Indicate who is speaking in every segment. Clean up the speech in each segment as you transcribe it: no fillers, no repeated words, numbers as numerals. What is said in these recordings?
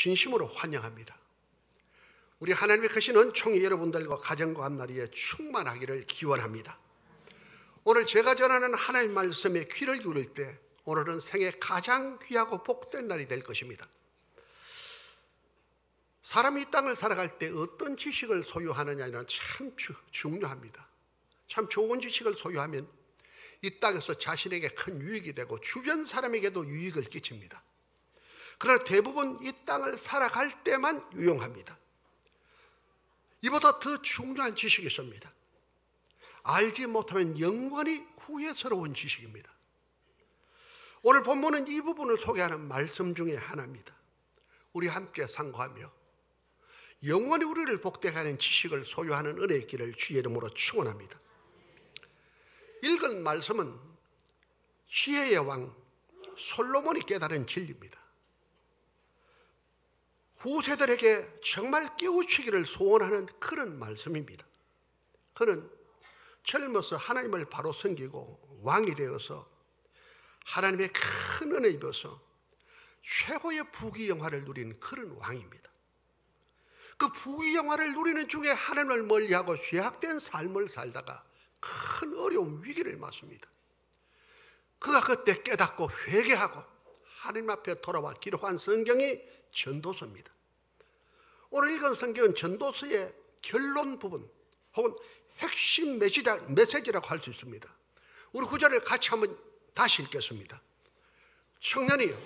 Speaker 1: 진심으로 환영합니다. 우리 하나님의 크신 은총이 여러분들과 가정과 앞날에 충만하기를 기원합니다. 오늘 제가 전하는 하나님의 말씀에 귀를 기울일 때 오늘은 생애 가장 귀하고 복된 날이 될 것입니다. 사람이 이 땅을 살아갈 때 어떤 지식을 소유하느냐는 참 중요합니다. 참 좋은 지식을 소유하면 이 땅에서 자신에게 큰 유익이 되고 주변 사람에게도 유익을 끼칩니다. 그러나 대부분 이 땅을 살아갈 때만 유용합니다. 이보다 더 중요한 지식이 있습니다. 알지 못하면 영원히 후회스러운 지식입니다. 오늘 본문은 이 부분을 소개하는 말씀 중에 하나입니다. 우리 함께 상고하며 영원히 우리를 복되게 하는 지식을 소유하는 은혜의 길을 주의 이름으로 축원합니다. 읽은 말씀은 지혜의 왕 솔로몬이 깨달은 진리입니다. 후세들에게 정말 깨우치기를 소원하는 그런 말씀입니다. 그는 젊어서 하나님을 바로 섬기고 왕이 되어서 하나님의 큰 은혜 입어서 최고의 부귀영화를 누린 그런 왕입니다. 그 부귀영화를 누리는 중에 하나님을 멀리하고 죄악된 삶을 살다가 큰 어려움 위기를 맞습니다. 그가 그때 깨닫고 회개하고 하나님 앞에 돌아와 기록한 성경이 전도서입니다. 오늘 읽은 성경은 전도서의 결론 부분 혹은 핵심 메시지라고 할 수 있습니다. 우리 구절을 같이 한번 다시 읽겠습니다. 청년이여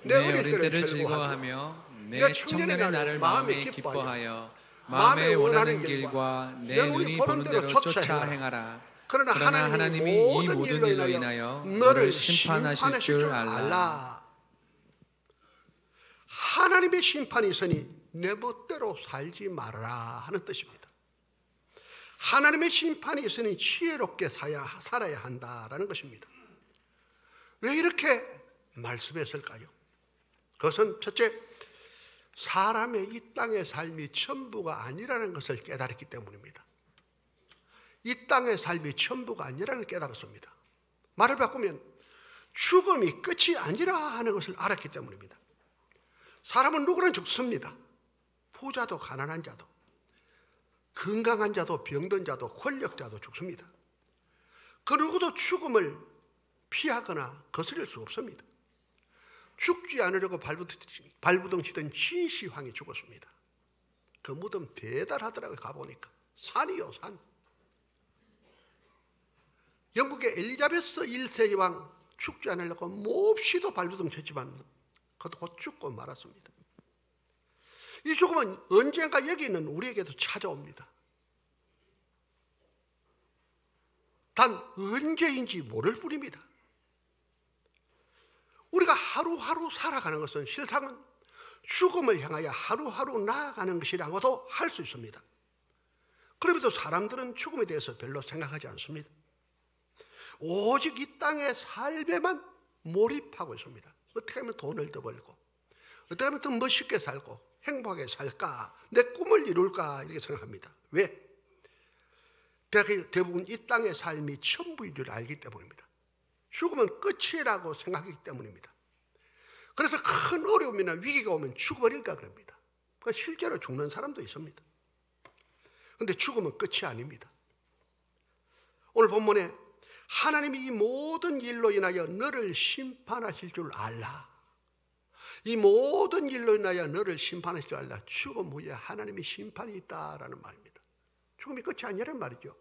Speaker 1: 내 어릴 때를 즐거워하며 내 청년의 날을 마음에 기뻐하여 마음에 원하는 길과 내 눈이 보는 대로 쫓아 행하라. 그러나 하나님이 이 모든 일로 인하여 너를 심판하실 줄 알라. 하나님의 심판이 있으니 내 멋대로 살지 말아라 하는 뜻입니다. 하나님의 심판이 있으니 지혜롭게 살아야 한다라는 것입니다. 왜 이렇게 말씀했을까요? 그것은 첫째, 사람의 이 땅의 삶이 전부가 아니라는 것을 깨달았기 때문입니다. 이 땅의 삶이 전부가 아니라는 걸 깨달았습니다. 말을 바꾸면 죽음이 끝이 아니라 하는 것을 알았기 때문입니다. 사람은 누구나 죽습니다. 부자도 가난한 자도, 건강한 자도 병든 자도 권력자도 죽습니다. 그 누구도 죽음을 피하거나 거스릴 수 없습니다. 죽지 않으려고 발부둥치던 진시황이 죽었습니다. 그 무덤 대단하더라고요. 가보니까 산이요 산. 영국의 엘리자베스 1세 여왕 죽지 않으려고 몹시도 발부둥쳤지만 그것도 곧 죽고 말았습니다. 이 죽음은 언젠가 여기 있는 우리에게도 찾아옵니다. 단 언제인지 모를 뿐입니다. 우리가 하루하루 살아가는 것은 세상은 죽음을 향하여 하루하루 나아가는 것이라고도 할 수 있습니다. 그럼에도 사람들은 죽음에 대해서 별로 생각하지 않습니다. 오직 이 땅의 삶에만 몰입하고 있습니다. 어떻게 하면 돈을 더 벌고, 어떻게 하면 더 멋있게 살고 행복하게 살까, 내 꿈을 이룰까 이렇게 생각합니다. 왜? 대부분 이 땅의 삶이 전부인 줄 알기 때문입니다. 죽음은 끝이라고 생각하기 때문입니다. 그래서 큰 어려움이나 위기가 오면 죽어버릴까 그럽니다. 실제로 죽는 사람도 있습니다. 그런데 죽음은 끝이 아닙니다. 오늘 본문에 하나님이 이 모든 일로 인하여 너를 심판하실 줄 알라. 이 모든 일로 인하여 너를 심판하실 줄 알라. 죽음 후에 하나님의 심판이 있다라는 말입니다. 죽음이 끝이 아니라는 말이죠.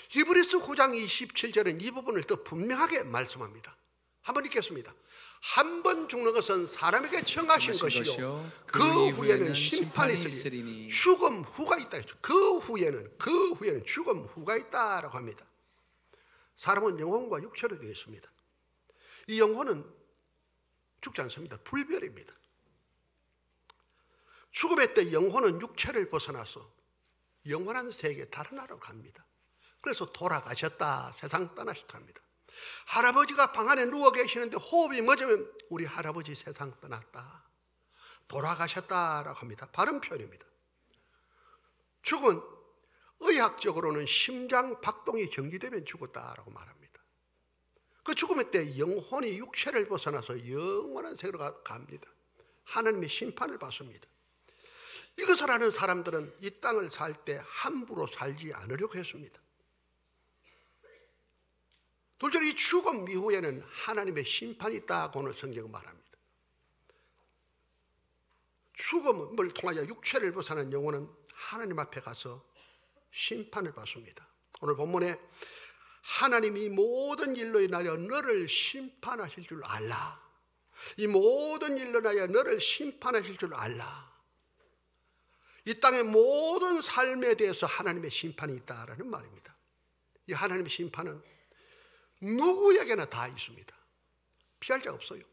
Speaker 1: 히브리서 9장 27절은 이 부분을 더 분명하게 말씀합니다. 한번 읽겠습니다. 한 번 죽는 것은 사람에게 정하신 것이요 그 후에는 심판이 있으리니 죽음 후가 있다. 그 후에는 죽음 후가 있다라고 합니다. 사람은 영혼과 육체로 되어 있습니다. 이 영혼은 죽지 않습니다. 불멸입니다. 죽음의 때 영혼은 육체를 벗어나서 영원한 세계 다른 나라로 갑니다. 그래서 돌아가셨다, 세상 떠나셨다 합니다. 할아버지가 방 안에 누워 계시는데 호흡이 멎으면 우리 할아버지 세상 떠났다, 돌아가셨다라고 합니다. 바른 표현입니다. 죽은 의학적으로는 심장 박동이 정지되면 죽었다라고 말합니다. 그 죽음의 때 영혼이 육체를 벗어나서 영원한 세계로 갑니다. 하나님의 심판을 받습니다. 이것을 아는 사람들은 이 땅을 살 때 함부로 살지 않으려고 했습니다. 둘째로 이 죽음 이후에는 하나님의 심판이 있다고 오늘 성경은 말합니다. 죽음을 통하여 육체를 벗어난 영혼은 하나님 앞에 가서 심판을 받습니다. 오늘 본문에 하나님이 모든 일로 인하여 너를 심판하실 줄 알라. 이 모든 일로 인하여 너를 심판하실 줄 알라. 이 땅의 모든 삶에 대해서 하나님의 심판이 있다라는 말입니다. 이 하나님의 심판은 누구에게나 다 있습니다. 피할 자가 없어요.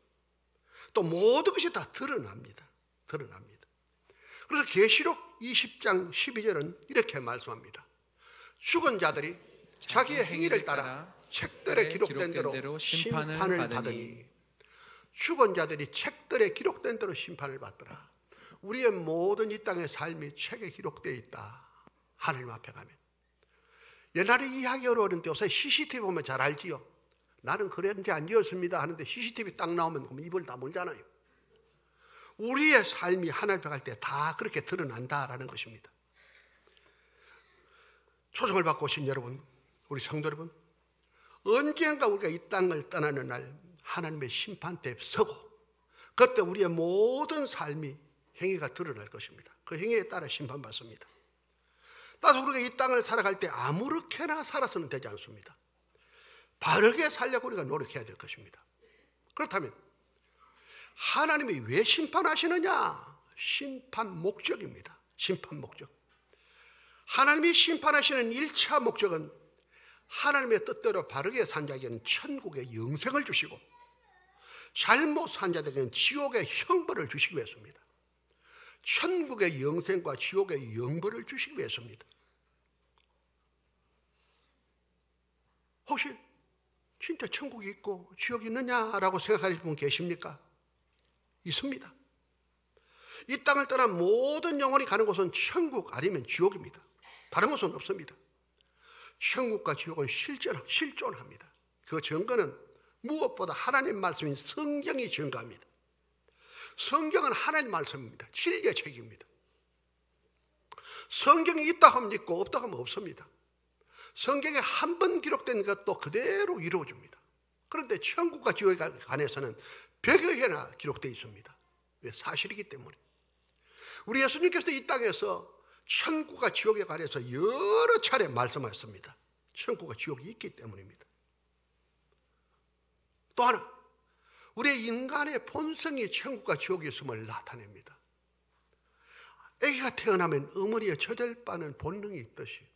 Speaker 1: 또 모든 것이 다 드러납니다. 그래서 계시록 20장 12절은 이렇게 말씀합니다. 죽은 자들이 자기의 행위를 따라 책들에 기록된 대로 심판을 받으니. 죽은 자들이 책들에 기록된 대로 심판을 받더라. 우리의 모든 이 땅의 삶이 책에 기록되어 있다. 하나님 앞에 가면. 옛날에 이해하기 어려웠는데 요새 CCTV 보면 잘 알지요. 나는 그랬는지 아니었습니다 하는데 CCTV 딱 나오면 그럼 입을 다물잖아요. 우리의 삶이 하나님 앞에 갈 때 다 그렇게 드러난다라는 것입니다. 초청을 받고 오신 여러분, 우리 성도 여러분, 언젠가 우리가 이 땅을 떠나는 날 하나님의 심판대에 서고 그때 우리의 모든 삶이 행위가 드러날 것입니다. 그 행위에 따라 심판받습니다. 따라서 우리가 이 땅을 살아갈 때 아무렇게나 살아서는 되지 않습니다. 바르게 살려고 우리가 노력해야 될 것입니다. 그렇다면 하나님이 왜 심판하시느냐? 심판 목적입니다. 심판 목적. 하나님이 심판하시는 1차 목적은 하나님의 뜻대로 바르게 산 자에게는 천국의 영생을 주시고 잘못 산 자들에게는 지옥의 형벌을 주시기 위해서입니다. 천국의 영생과 지옥의 영벌을 주시기 위해서입니다. 혹시 진짜 천국이 있고 지옥이 있느냐라고 생각하시는 분 계십니까? 있습니다. 이 땅을 떠난 모든 영혼이 가는 곳은 천국 아니면 지옥입니다. 다른 곳은 없습니다. 천국과 지옥은 실존합니다. 그 증거는 무엇보다 하나님 말씀인 성경이 증거합니다. 성경은 하나님 말씀입니다. 진리의 책입니다. 성경이 있다 하면 있고 없다 하면 없습니다. 성경에 한 번 기록된 것도 그대로 이루어집니다. 그런데 천국과 지옥에 관해서는 100여 개나 기록되어 있습니다. 왜? 사실이기 때문에. 우리 예수님께서 이 땅에서 천국과 지옥에 관해서 여러 차례 말씀하셨습니다. 천국과 지옥이 있기 때문입니다. 또 하나, 우리 인간의 본성이 천국과 지옥에 있음을 나타냅니다. 아기가 태어나면 어머니의 젖을 빠는 본능이 있듯이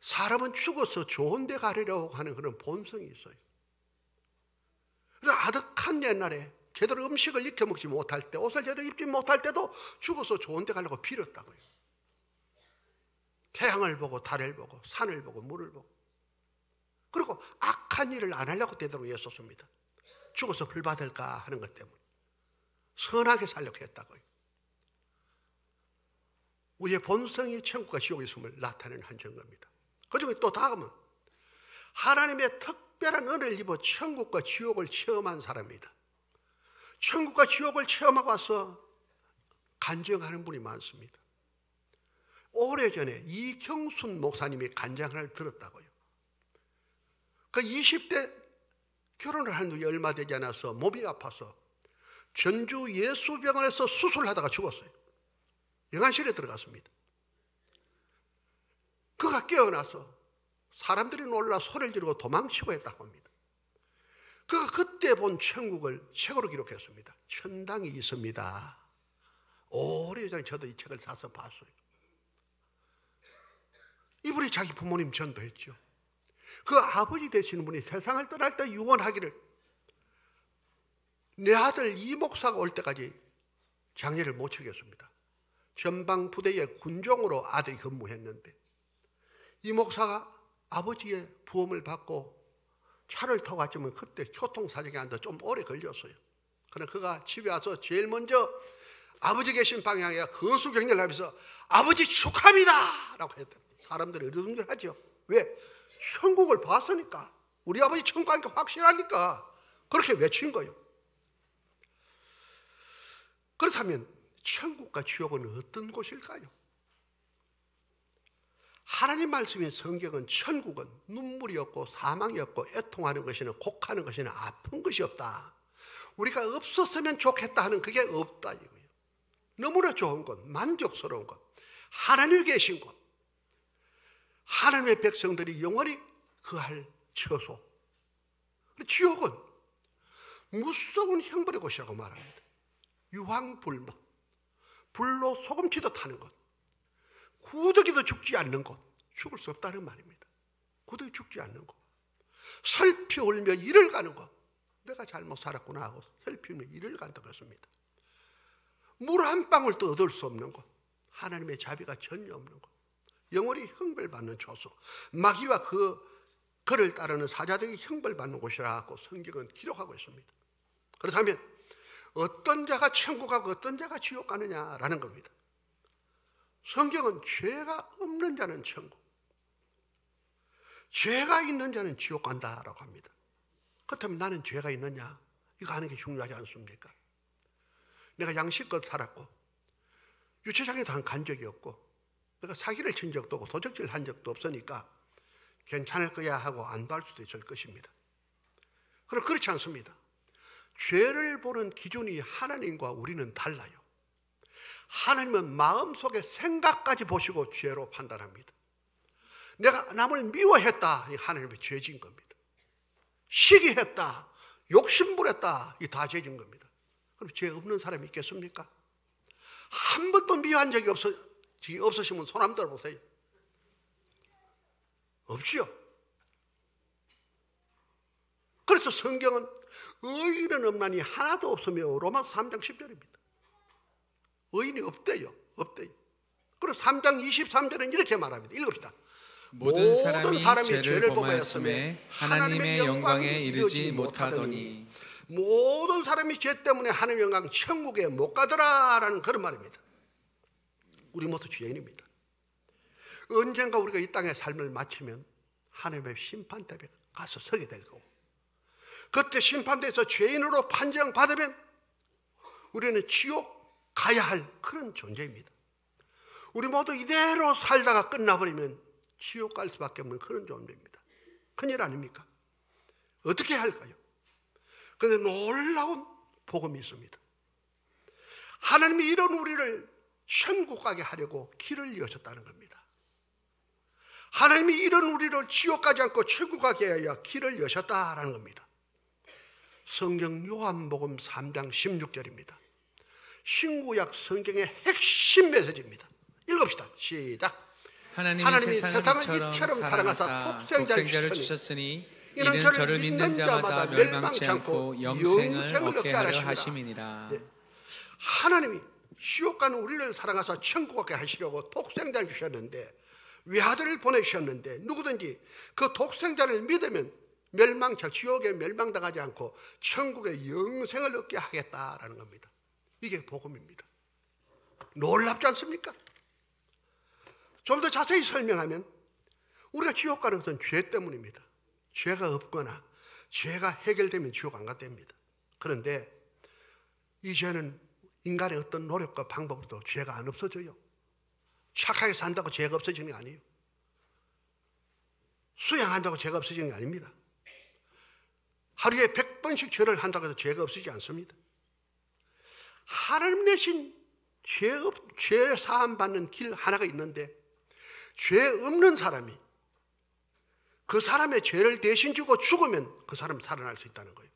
Speaker 1: 사람은 죽어서 좋은 데 가려고 하는 그런 본성이 있어요. 그래서 아득한 옛날에 제대로 음식을 익혀 먹지 못할 때, 옷을 제대로 입지 못할 때도 죽어서 좋은 데 가려고 빌었다고요. 태양을 보고 달을 보고 산을 보고 물을 보고, 그리고 악한 일을 안 하려고 되도록 애썼습니다. 죽어서 벌 받을까 하는 것 때문에 선하게 살려고 했다고요. 우리의 본성이 천국과 지옥에 있음을 나타내는 한 증거입니다. 그중에 또 다음은 하나님의 특별한 은혜를 입어 천국과 지옥을 체험한 사람입니다. 천국과 지옥을 체험하고 와서 간증하는 분이 많습니다. 오래전에 이경순 목사님이 간증을 들었다고요. 그 20대 결혼을 한 지 얼마 되지 않아서 몸이 아파서 전주 예수병원에서 수술하다가 죽었어요. 영안실에 들어갔습니다. 그가 깨어나서 사람들이 놀라 소리를 지르고 도망치고 했다고 합니다. 그가 그때 본 천국을 책으로 기록했습니다. 천당이 있습니다. 오래전에 저도 이 책을 사서 봤어요. 이분이 자기 부모님 전도했죠. 그 아버지 되시는 분이 세상을 떠날 때 유언하기를, 내 아들 이 목사가 올 때까지 장례를 못 치겠습니다. 전방 부대의 군종으로 아들이 근무했는데 이 목사가 아버지의 부험을 받고 차를 타고 갔지만 그때 교통사정이 안 돼 좀 오래 걸렸어요. 그러나 그가 집에 와서 제일 먼저 아버지 계신 방향에 거수경례를 하면서 아버지 축하합니다 라고 했더니 사람들이 어리둥절하죠. 왜? 천국을 봤으니까, 우리 아버지 천국 가니까 확실하니까 그렇게 외친 거예요. 그렇다면 천국과 지옥은 어떤 곳일까요? 하나님 말씀인 성경은 천국은 눈물이 없고 사망이 없고 애통하는 것이나 곡하는 것이나 아픈 것이 없다. 우리가 없었으면 좋겠다 하는 그게 없다 이거예요. 너무나 좋은 곳, 만족스러운 곳, 하나님이 계신 곳, 하나님의 백성들이 영원히 거할 처소. 지옥은 무서운 형벌의 곳이라고 말합니다. 유황불목, 불로 소금치도 타는 곳, 구더기도 죽지 않는 곳, 죽을 수 없다는 말입니다. 구더기 죽지 않는 곳, 슬피 울며 이를 가는 곳, 내가 잘못 살았구나 하고 슬피 울며 이를 간다고 했습니다. 물 한 방울도 얻을 수 없는 곳, 하나님의 자비가 전혀 없는 곳, 영원히 형벌받는 처소, 마귀와 그를 따르는 사자들이 형벌받는 곳이라고 성경은 기록하고 있습니다. 그렇다면 어떤 자가 천국 가고 어떤 자가 지옥 가느냐라는 겁니다. 성경은 죄가 없는 자는 천국, 죄가 있는 자는 지옥 간다라고 합니다. 그렇다면 나는 죄가 있느냐? 이거 하는 게 중요하지 않습니까? 내가 양심껏 살았고 유치장에도 간 적이 없고 내가 사기를 친 적도 없고 도적질 한 적도 없으니까 괜찮을 거야 하고 안도할 수도 있을 것입니다. 그러나 그렇지 않습니다. 죄를 보는 기준이 하나님과 우리는 달라요. 하나님은 마음속의 생각까지 보시고 죄로 판단합니다. 내가 남을 미워했다, 이 하나님의 죄진 겁니다. 시기했다, 욕심부렸다, 이 다 죄진 겁니다. 그럼 죄 없는 사람이 있겠습니까? 한 번도 미워한 적이 없으시면 손 한번 들어보세요. 없지요. 그래서 성경은 의인은 없나니 하나도 없으며 로마서 3장 10절입니다. 의인이 없대요. 없대요. 그리고 3장 23절은 이렇게 말합니다. 읽읍시다.
Speaker 2: 모든 사람이 죄를 범하였음에 하나님의 영광에 이르지 못하더니
Speaker 1: 모든 사람이 죄 때문에 하나님의 영광 천국에 못 가더라라는 그런 말입니다. 우리 모두 죄인입니다. 언젠가 우리가 이 땅의 삶을 마치면 하나님의 심판대에 가서 서게 될 거고, 그때 심판대에서 죄인으로 판정받으면 우리는 지옥 가야 할 그런 존재입니다. 우리 모두 이대로 살다가 끝나버리면 지옥 갈 수밖에 없는 그런 존재입니다. 큰일 아닙니까? 어떻게 할까요? 그런데 놀라운 복음이 있습니다. 하나님이 이런 우리를 천국 가게 하려고 길을 여셨다는 겁니다. 하나님이 이런 우리를 지옥 가지 않고 천국 가게 하여 길을 여셨다라는 겁니다. 성경 요한복음 3장 16절입니다. 신구약 성경의 핵심 메시지입니다. 읽읍시다. 시작.
Speaker 2: 하나님이 세상을 이처럼 사랑하사 독생자를 주셨으니 이는 저를 믿는 자마다 멸망치 않고 영생을 얻게 하려 하심이니라.
Speaker 1: 네. 하나님이 지옥 가는 우리를 사랑하사 천국 가게 하시려고 독생자를 주셨는데, 외아들을 보내주셨는데, 누구든지 그 독생자를 믿으면 지옥에 멸망당하지 않고 천국의 영생을 얻게 하겠다라는 겁니다. 이게 복음입니다. 놀랍지 않습니까? 좀 더 자세히 설명하면 우리가 지옥 가는 것은 죄 때문입니다. 죄가 없거나 죄가 해결되면 지옥 안 간답니다. 그런데 이 죄는 인간의 어떤 노력과 방법으로도 죄가 안 없어져요. 착하게 산다고 죄가 없어지는 게 아니에요. 수양한다고 죄가 없어지는 게 아닙니다. 하루에 100번씩 죄를 한다고 해서 죄가 없어지지 않습니다. 하나님 내신 죄 사함 받는 길 하나가 있는데, 죄 없는 사람이 그 사람의 죄를 대신 지고 죽으면 그 사람은 살아날 수 있다는 거예요.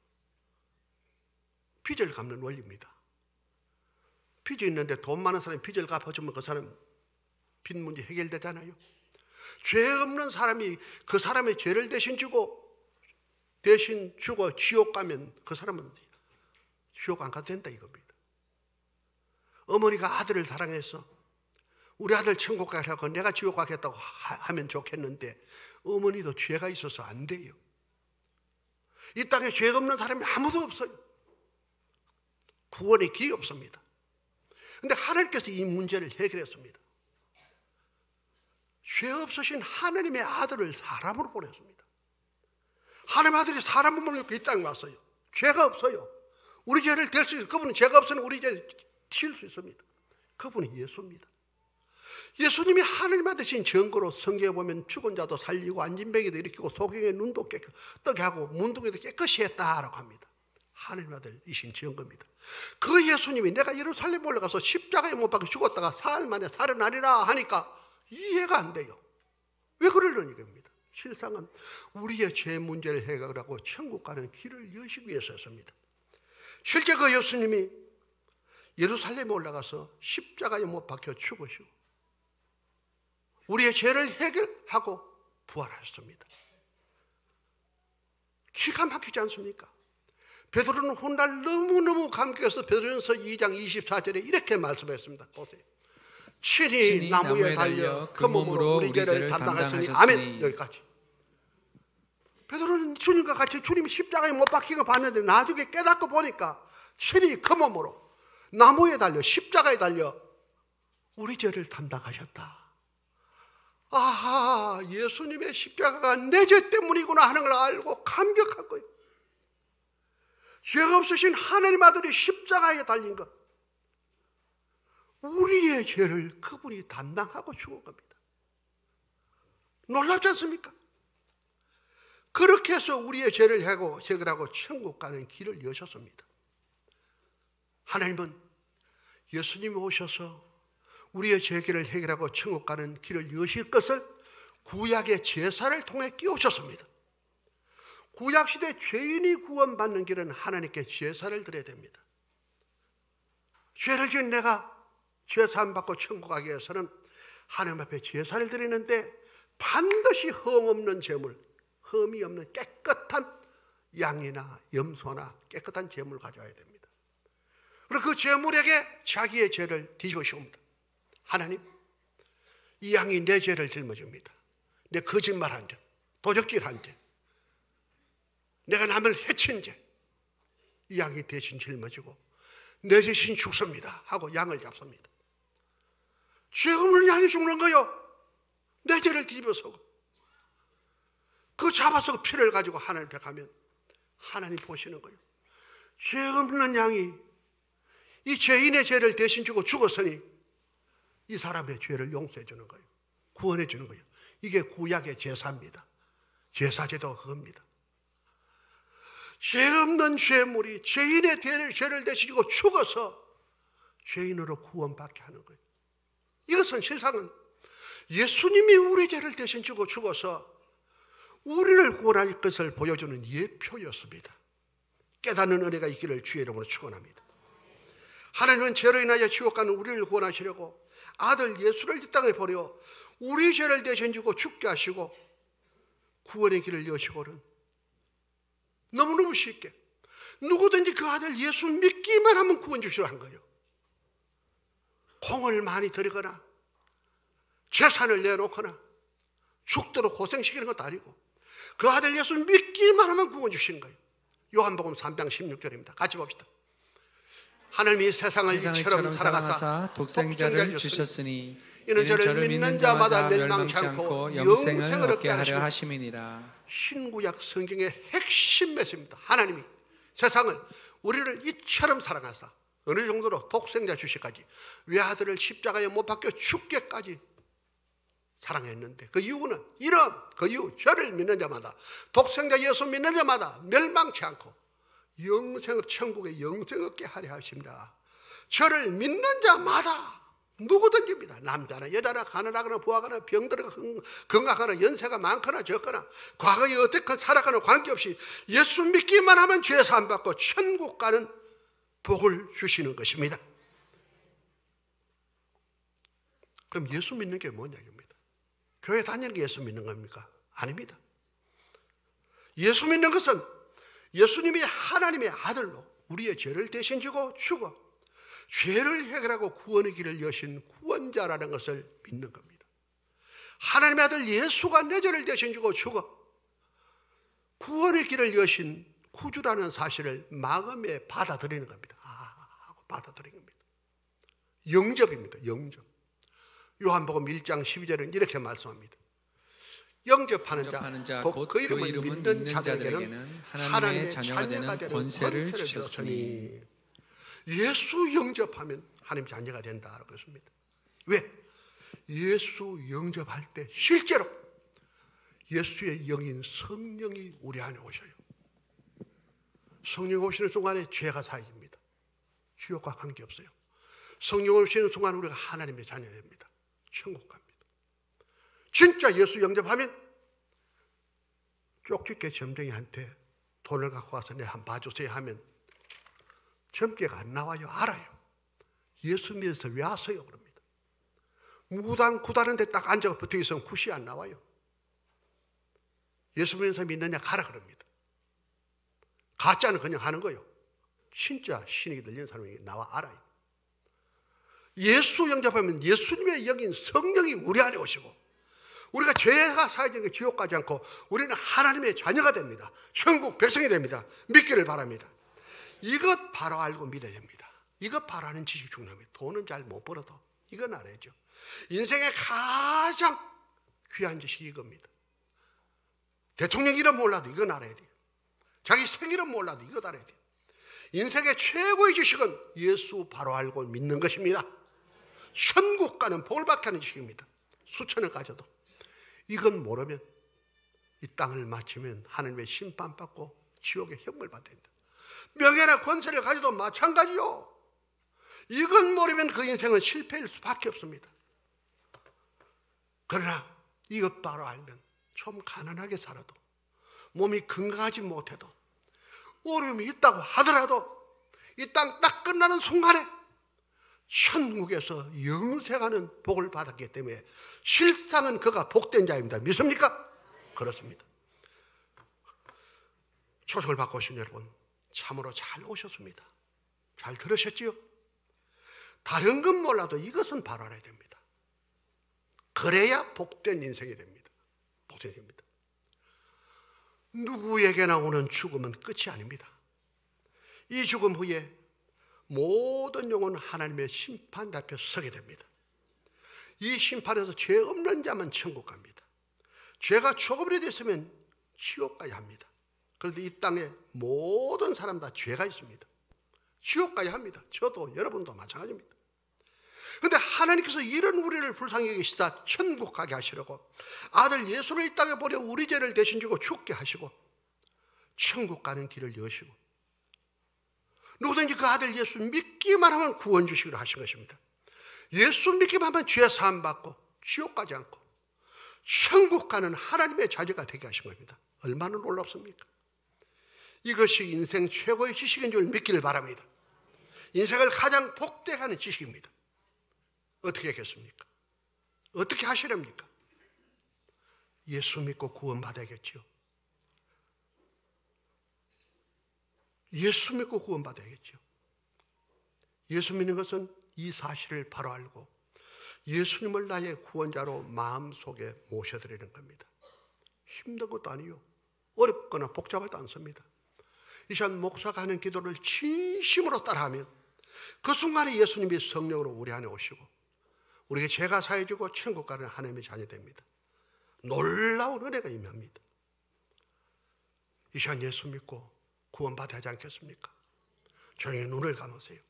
Speaker 1: 빚을 갚는 원리입니다. 빚이 있는데 돈 많은 사람이 빚을 갚아주면 그 사람 빚 문제 해결되잖아요. 죄 없는 사람이 그 사람의 죄를 대신 죽어 지옥 가면 그 사람은 지옥 안 가도 된다 이겁니다. 어머니가 아들을 사랑해서 우리 아들 천국 가라고 내가 지옥 가겠다고 하면 좋겠는데, 어머니도 죄가 있어서 안 돼요. 이 땅에 죄 없는 사람이 아무도 없어요. 구원의 길이 없습니다. 그런데 하나님께서 이 문제를 해결했습니다. 죄 없으신 하나님의 아들을 사람으로 보냈습니다. 하나님의 아들이 사람을 입고 이 땅에 왔어요. 죄가 없어요. 우리 죄를 댈 수 있어요. 그분은 죄가 없으니 우리 죄 지을 수 있습니다. 그분이 예수입니다. 예수님이 하나님 아들이신 증거로 성경에 보면 죽은 자도 살리고 안진뱅이도 일으키고 소경의 눈도 뜨게 하고 문둥이도 깨끗이 했다라고 합니다. 하나님 아들이신 증거입니다. 그 예수님이 내가 예루살렘 올라가서 십자가에 못 박혀 죽었다가 사흘 만에 살아나리라 하니까 이해가 안 돼요. 왜 그러려니 겁니다. 실상은 우리의 죄 문제를 해결하고 천국 가는 길을 여시기 위해서였습니다. 실제 그 예수님이 예루살렘에 올라가서 십자가에 못 박혀 죽으시고 우리의 죄를 해결하고 부활하셨습니다. 기가 막히지 않습니까? 베드로는 훗날 너무너무 감격해서 베드로전서 2장 24절에 이렇게 말씀했습니다. 보세요. 친히 나무에 달려 그 몸으로 우리 죄를 담당하셨으니 아멘. 여기까지. 베드로는 주님과 같이 주님이 십자가에 못 박힌 거 봤는데 나중에 깨닫고 보니까 친히 그 몸으로 나무에 달려 십자가에 달려 우리 죄를 담당하셨다. 아하, 예수님의 십자가가 내 죄 때문이구나 하는 걸 알고 감격한 거예요. 죄가 없으신 하나님 아들이 십자가에 달린 것, 우리의 죄를 그분이 담당하고 죽은 겁니다. 놀랍지 않습니까? 그렇게 해서 우리의 죄를 해결하고 천국 가는 길을 여셨습니다. 하나님은 예수님이 오셔서 우리의 죄를 해결하고 천국 가는 길을 여실 것을 구약의 제사를 통해 끼우셨습니다. 구약시대 죄인이 구원받는 길은 하나님께 제사를 드려야 됩니다. 죄를 지은 내가 죄 사함 받고 천국 가기 위해서는 하나님 앞에 제사를 드리는데 반드시 흠 없는 제물, 흠이 없는 깨끗한 양이나 염소나 깨끗한 제물을 가져와야 됩니다. 그리고 그 제물에게 자기의 죄를 뒤집으십니다. 하나님, 이 양이 내 죄를 짊어집니다. 내 거짓말한 죄, 도적질한 죄, 내가 남을 해친 죄, 이 양이 대신 짊어지고 내 대신 죽습니다 하고 양을 잡습니다. 죄 없는 양이 죽는 거요. 내 죄를 뒤집어서고 그 잡아서 그 피를 가지고 하나님 앞에 가면 하나님 보시는 거예요. 죄 없는 양이 이 죄인의 죄를 대신 지고 죽었으니 이 사람의 죄를 용서해 주는 거예요. 구원해 주는 거예요. 이게 구약의 제사입니다. 제사제도가 그겁니다. 죄 없는 죄물이 죄인의 죄를 대신 지고 죽어서 죄인으로 구원받게 하는 거예요. 이것은 실상은 예수님이 우리 죄를 대신 지고 죽어서 우리를 구원할 것을 보여주는 예표였습니다. 깨닫는 은혜가 있기를 주의 이름으로 축원합니다. 하나님은 죄로 인하여 지옥 가는 우리를 구원하시려고 아들 예수를 이 땅에 보내어 우리 죄를 대신 지고 죽게 하시고 구원의 길을 여시고는 너무너무 쉽게 누구든지 그 아들 예수 믿기만 하면 구원 주시려 한 거예요. 공을 많이 들이거나 재산을 내놓거나 죽도록 고생시키는 것도 아니고 그 아들 예수 믿기만 하면 구원 주시는 거예요. 요한복음 3장 16절입니다. 같이 봅시다. 하나님이 세상을 이처럼 사랑하사 독생자를 주셨으니 이는 저를 믿는 자마다 멸망치 않고 영생을 얻게 하려 하심이니라. 신구약 성경의 핵심 메시지입니다. 하나님이 세상을 우리를 이처럼 사랑하사 어느 정도로 독생자 주시까지 외아들을 십자가에 못 박혀 죽게까지 사랑했는데 그 이유는 그 이유 저를 믿는 자마다 독생자 예수 믿는 자마다 멸망치 않고 영생을 천국에 영생 얻게 하려 하십니다. 저를 믿는 자마다 누구든지입니다. 남자나 여자나 가난하거나 부하거나 병들거나 건강하거나 연세가 많거나 적거나 과거에 어떻게 살아가나 관계없이 예수 믿기만 하면 죄 사함 받고 천국 가는 복을 주시는 것입니다. 그럼 예수 믿는 게 뭐냐 입니다. 교회 다니는 게 예수 믿는 겁니까? 아닙니다. 예수 믿는 것은 예수님이 하나님의 아들로 우리의 죄를 대신 지고 죽어 죄를 해결하고 구원의 길을 여신 구원자라는 것을 믿는 겁니다. 하나님의 아들 예수가 내 죄를 대신 지고 죽어 구원의 길을 여신 구주라는 사실을 마음에 받아들이는 겁니다. 하고 받아들이는 겁니다. 영접입니다. 영접. 요한복음 1장 12절은 이렇게 말씀합니다. 영접하는 자, 곧 그 이름을 믿는 자들에게는 하나님의 자녀가 되는 권세를 주셨으니. 예수 영접하면 하나님 자녀가 된다라고 했습니다. 왜? 예수 영접할 때 실제로 예수의 영인 성령이 우리 안에 오셔요. 성령 오시는 순간에 죄가 사해집니다. 지옥과 관계없어요. 성령 오시는 순간 우리가 하나님의 자녀입니다. 천국 갑니다. 진짜 예수 영접하면 쪽집게 점쟁이한테 돈을 갖고 와서 내 한 봐주세요 하면 점괘가 안 나와요. 알아요. 예수 믿어서 왜 왔어요? 그럽니다. 무당 구다는 데 딱 앉아서 붙어 있으면 굿이 안 나와요. 예수 믿는 사람 믿느냐 가라 그럽니다. 가짜는 그냥 하는 거예요. 진짜 신이 들리는 사람이 나와 알아요. 예수 영접하면 예수님의 영인 성령이 우리 안에 오시고 우리가 죄가 사해진 게 지옥 가지 않고 우리는 하나님의 자녀가 됩니다. 천국 백성이 됩니다. 믿기를 바랍니다. 이것 바로 알고 믿어야 됩니다. 이것 바로 아는 지식이 중요합니다. 돈은 잘 못 벌어도 이건 알아야죠. 인생의 가장 귀한 지식이 이겁니다. 대통령 이름 몰라도 이건 알아야 돼요. 자기 생일은 몰라도 이것 알아야 돼요. 인생의 최고의 지식은 예수 바로 알고 믿는 것입니다. 천국 가는 복을 받게 하는 지식입니다. 수천을 가져도 이건 모르면 이 땅을 마치면 하나님의 심판받고 지옥의 형벌 받아야 된다. 명예나 권세를 가져도 마찬가지요. 이건 모르면 그 인생은 실패일 수밖에 없습니다. 그러나 이것 바로 알면 좀 가난하게 살아도 몸이 건강하지 못해도 어려움이 있다고 하더라도 이 땅 딱 끝나는 순간에 천국에서 영생하는 복을 받았기 때문에 실상은 그가 복된 자입니다. 믿습니까? 그렇습니다. 초청을 받고 오신 여러분 참으로 잘 오셨습니다. 잘 들으셨지요? 다른 건 몰라도 이것은 바로 알아야 됩니다. 그래야 복된 인생이 됩니다. 복된 됩니다. 누구에게나 오는 죽음은 끝이 아닙니다. 이 죽음 후에 모든 영혼은 하나님의 심판 앞에 서게 됩니다. 이 심판에서 죄 없는 자만 천국 갑니다. 죄가 조금이라도 있으면 지옥 가야 합니다. 그런데 이 땅에 모든 사람 다 죄가 있습니다. 지옥 가야 합니다. 저도 여러분도 마찬가지입니다. 그런데 하나님께서 이런 우리를 불쌍히 여기시사 천국 가게 하시려고 아들 예수를 이 땅에 보려 우리 죄를 대신 지고 죽게 하시고 천국 가는 길을 여시고 누구든지 그 아들 예수 믿기만 하면 구원 주시기로 하신 것입니다. 예수 믿기만 하면 죄 사함 받고 지옥 가지 않고 천국 가는 하나님의 자녀가 되게 하신 겁니다. 얼마나 놀랍습니까? 이것이 인생 최고의 지식인 줄 믿기를 바랍니다. 인생을 가장 복되게 하는 지식입니다. 어떻게 하겠습니까? 어떻게 하시렵니까? 예수 믿고 구원 받아야겠죠. 예수 믿고 구원 받아야겠죠. 예수 믿는 것은 이 사실을 바로 알고 예수님을 나의 구원자로 마음속에 모셔드리는 겁니다. 힘든 것도 아니요. 어렵거나 복잡하지도 않습니다. 이 시간 목사가 하는 기도를 진심으로 따라하면 그 순간에 예수님이 성령으로 우리 안에 오시고 우리에게 죄가 사해지고 천국 가는 하나님의 자녀 됩니다. 놀라운 은혜가 임합니다. 이 시간 예수 믿고 구원받아야 하지 않겠습니까? 조용히 눈을 감으세요.